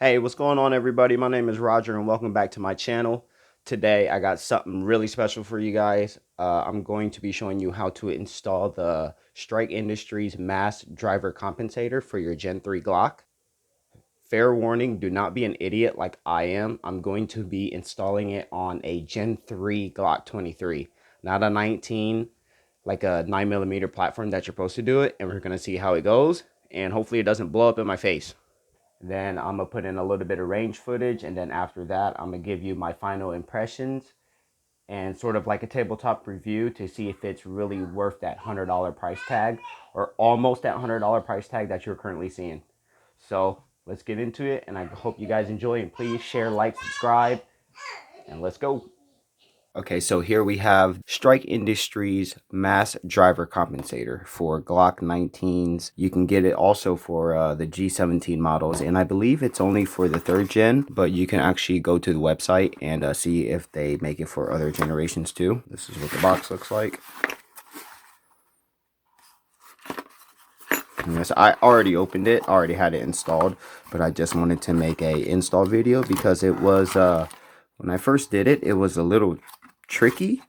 Hey, what's going on, everybody? My name is Roger, and welcome back to my channel. Today, I got something really special for you guys. I'm going to be showing you how to install the Strike Industries Mass Driver Compensator for your Gen 3 Glock. Fair warning, do not be an idiot like I am. I'm going to be installing it on a Gen 3 Glock 23, not a 19, like a 9mm platform that you're supposed to do it, and we're going to see how it goes, and hopefully it doesn't blow up in my face. Then I'm gonna put in a little bit of range footage, and then after that, I'm gonna give you my final impressions and sort of like a tabletop review to see if it's really worth that $100 price tag, or almost that $100 price tag that you're currently seeing. So let's get into it, and I hope you guys enjoy, and please share, like, subscribe, and let's go. Okay, so here we have Strike Industries Mass Driver Compensator for Glock 19s. You can get it also for the G17 models, and I believe it's only for the 3rd gen, but you can actually go to the website and see if they make it for other generations too. This is what the box looks like. Yes, I already opened it, already had it installed, but I just wanted to make a install video because it was, when I first did it, it was a little tricky,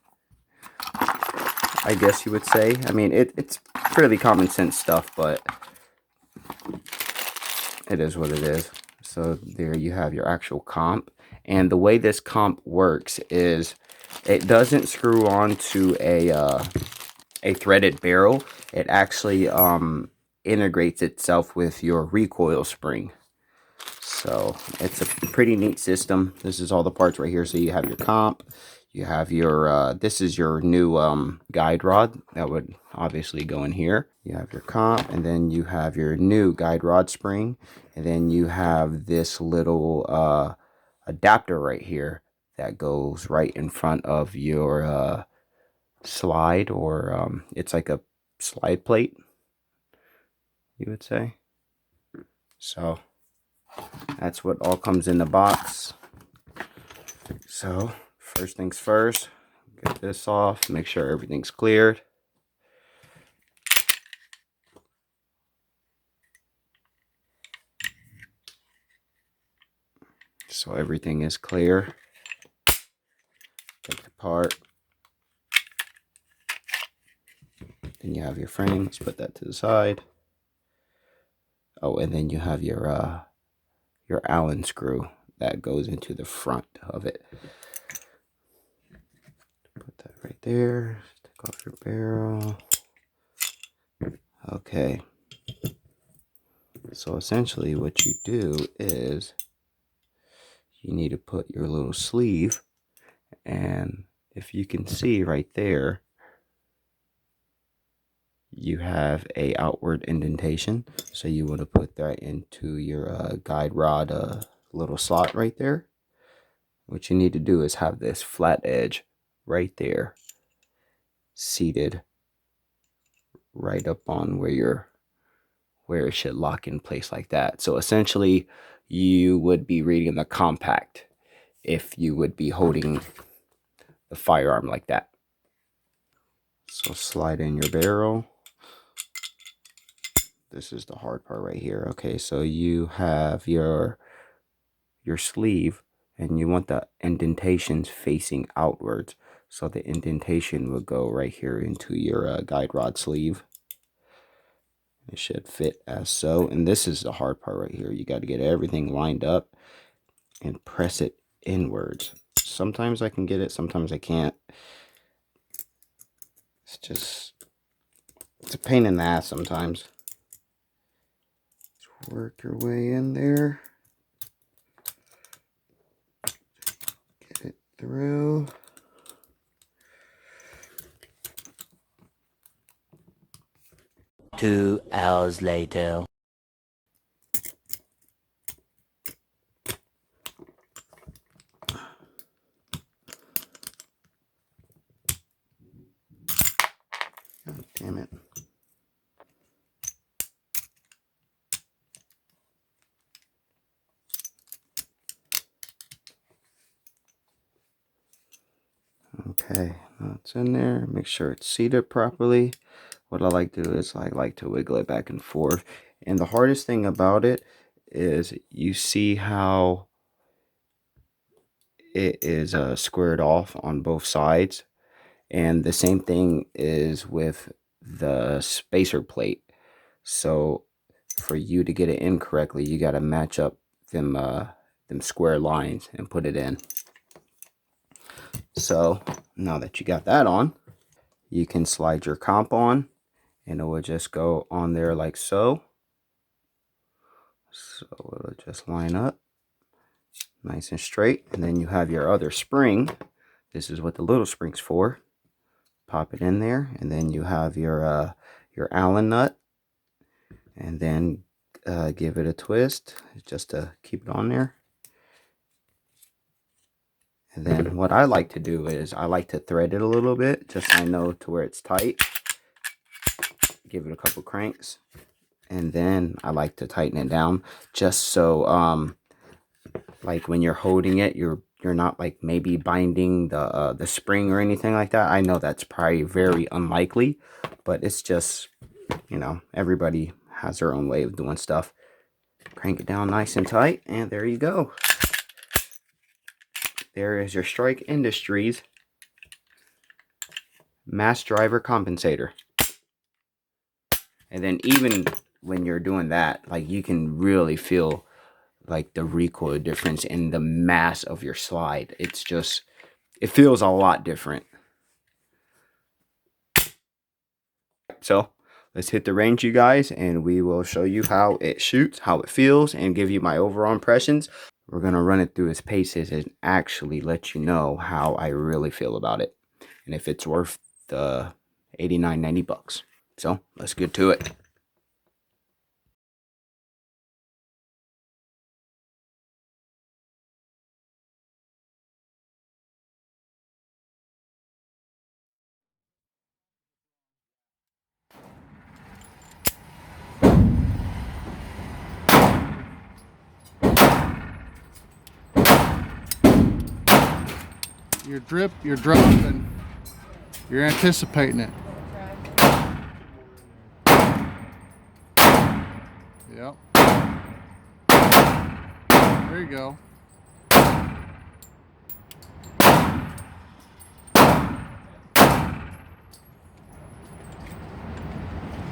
I guess you would say. I mean, it's fairly common sense stuff, but it is what it is. So there you have your actual comp. And the way this comp works is it doesn't screw on to a threaded barrel. It actually integrates itself with your recoil spring. So it's a pretty neat system. This is all the parts right here. So you have your comp, you have your this is your new guide rod that would obviously go in here. You have your comp, and then you have your new guide rod spring, and then you have this little adapter right here that goes right in front of your slide, or it's like a slide plate, you would say. So that's what all comes in the box. So first things first, get this off, make sure everything's cleared. So everything is clear. Take it apart. Then you have your frames, put that to the side. Oh, and then you have your Allen screw that goes into the front of it. Put that right there. Take off your barrel. Okay. So essentially what you do is you need to put your little sleeve, and if you can see right there, you have a outward indentation. So you want to put that into your guide rod little slot right there. What you need to do is have this flat edge right there seated right up on where it should lock in place like that. So essentially you would be reading the compact if you would be holding the firearm like that. So slide in your barrel. This is the hard part right here. Okay, so you have your sleeve, and you want the indentations facing outwards. So the indentation will go right here into your guide rod sleeve. It should fit as so. And this is the hard part right here. You got to get everything lined up and press it inwards. Sometimes I can get it, sometimes I can't. It's a pain in the ass sometimes. Just work your way in there. Get it through. Two hours later. God damn it. Okay, now it's in there. Make sure it's seated properly. What I like to do is I like to wiggle it back and forth. And the hardest thing about it is you see how it is squared off on both sides, and the same thing is with the spacer plate. So for you to get it in correctly, you got to match up them square lines and put it in. So now that you got that on, you can slide your comp on, and it will just go on there like so. So it'll just line up nice and straight. And then you have your other spring. This is what the little spring's for. Pop it in there, and then you have your Allen nut, and then give it a twist just to keep it on there. And then what I like to do is I like to thread it a little bit, just so I know to where it's tight. Give it a couple cranks, and then I like to tighten it down, just so like when you're holding it, you're not like maybe binding the spring or anything like that. I know that's probably very unlikely, but it's just, you know, everybody has their own way of doing stuff. Crank it down nice and tight, and there you go. There is your Strike Industries mass driver compensator. And then even when you're doing that, like, you can really feel like the recoil difference in the mass of your slide. It's just, it feels a lot different. So let's hit the range, you guys, and we will show you how it shoots, how it feels, and give you my overall impressions. We're going to run it through its paces and actually let you know how I really feel about it, and if it's worth the $89.90. So let's get to it. Your drip, you're dropping, you're anticipating it. Yep. There you go.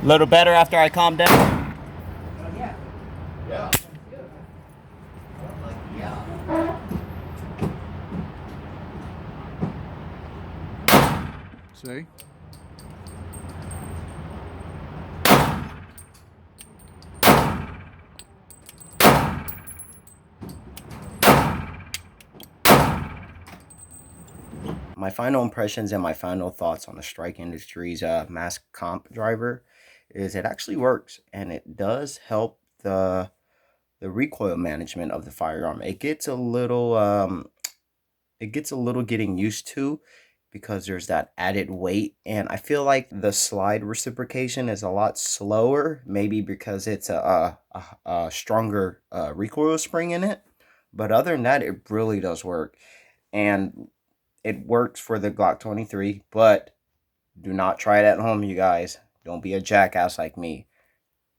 A little better after I calm down. Yeah. Yeah. See? My final impressions and my final thoughts on the Strike Industries mass comp driver is it actually works, and it does help the recoil management of the firearm. It gets a little getting used to, because there's that added weight, and I feel like the slide reciprocation is a lot slower, maybe because it's a stronger recoil spring in it. But other than that, it really does work, and it works for the Glock 23. But do not try it at home, you guys. Don't be a jackass like me.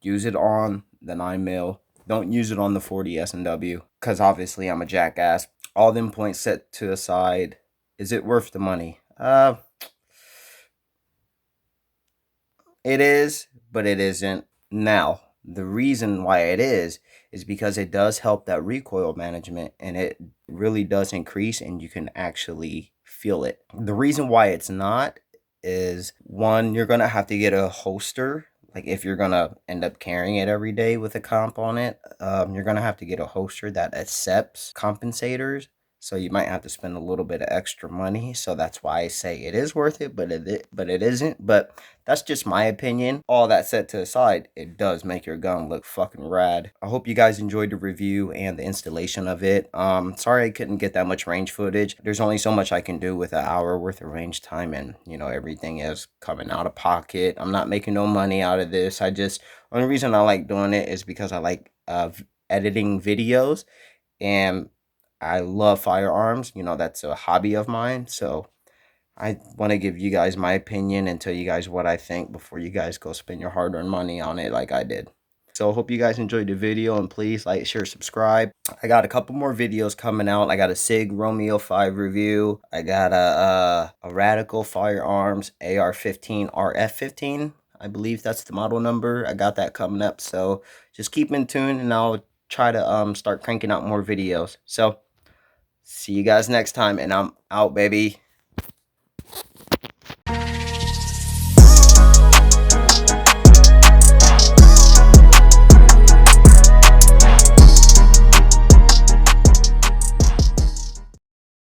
Use it on the 9mm. Don't use it on the 40 S&W, because obviously I'm a jackass. All them points set to the side. Is it worth the money? It is, but it isn't. Now, the reason why it is because it does help that recoil management, and it really does increase, and you can actually feel it. The reason why it's not is, one, you're gonna have to get a holster. Like, if you're gonna end up carrying it every day with a comp on it, you're gonna have to get a holster that accepts compensators. So you might have to spend a little bit of extra money. So that's why I say it is worth it, but it isn't. But that's just my opinion. All that set to the side, it does make your gun look fucking rad. I hope you guys enjoyed the review and the installation of it. Sorry I couldn't get that much range footage. There's only so much I can do with an hour worth of range time, and you know, everything is coming out of pocket. I'm not making no money out of this. Only reason I like doing it is because I like editing videos, and I love firearms. You know, that's a hobby of mine. So I want to give you guys my opinion and tell you guys what I think before you guys go spend your hard-earned money on it like I did. So I hope you guys enjoyed the video, and please like, share, subscribe. I got a couple more videos coming out. I got a SIG Romeo 5 review. I got a Radical Firearms AR-15 RF-15. I believe that's the model number. I got that coming up. So just keep in tune, and I'll try to start cranking out more videos. So see you guys next time, and I'm out, baby.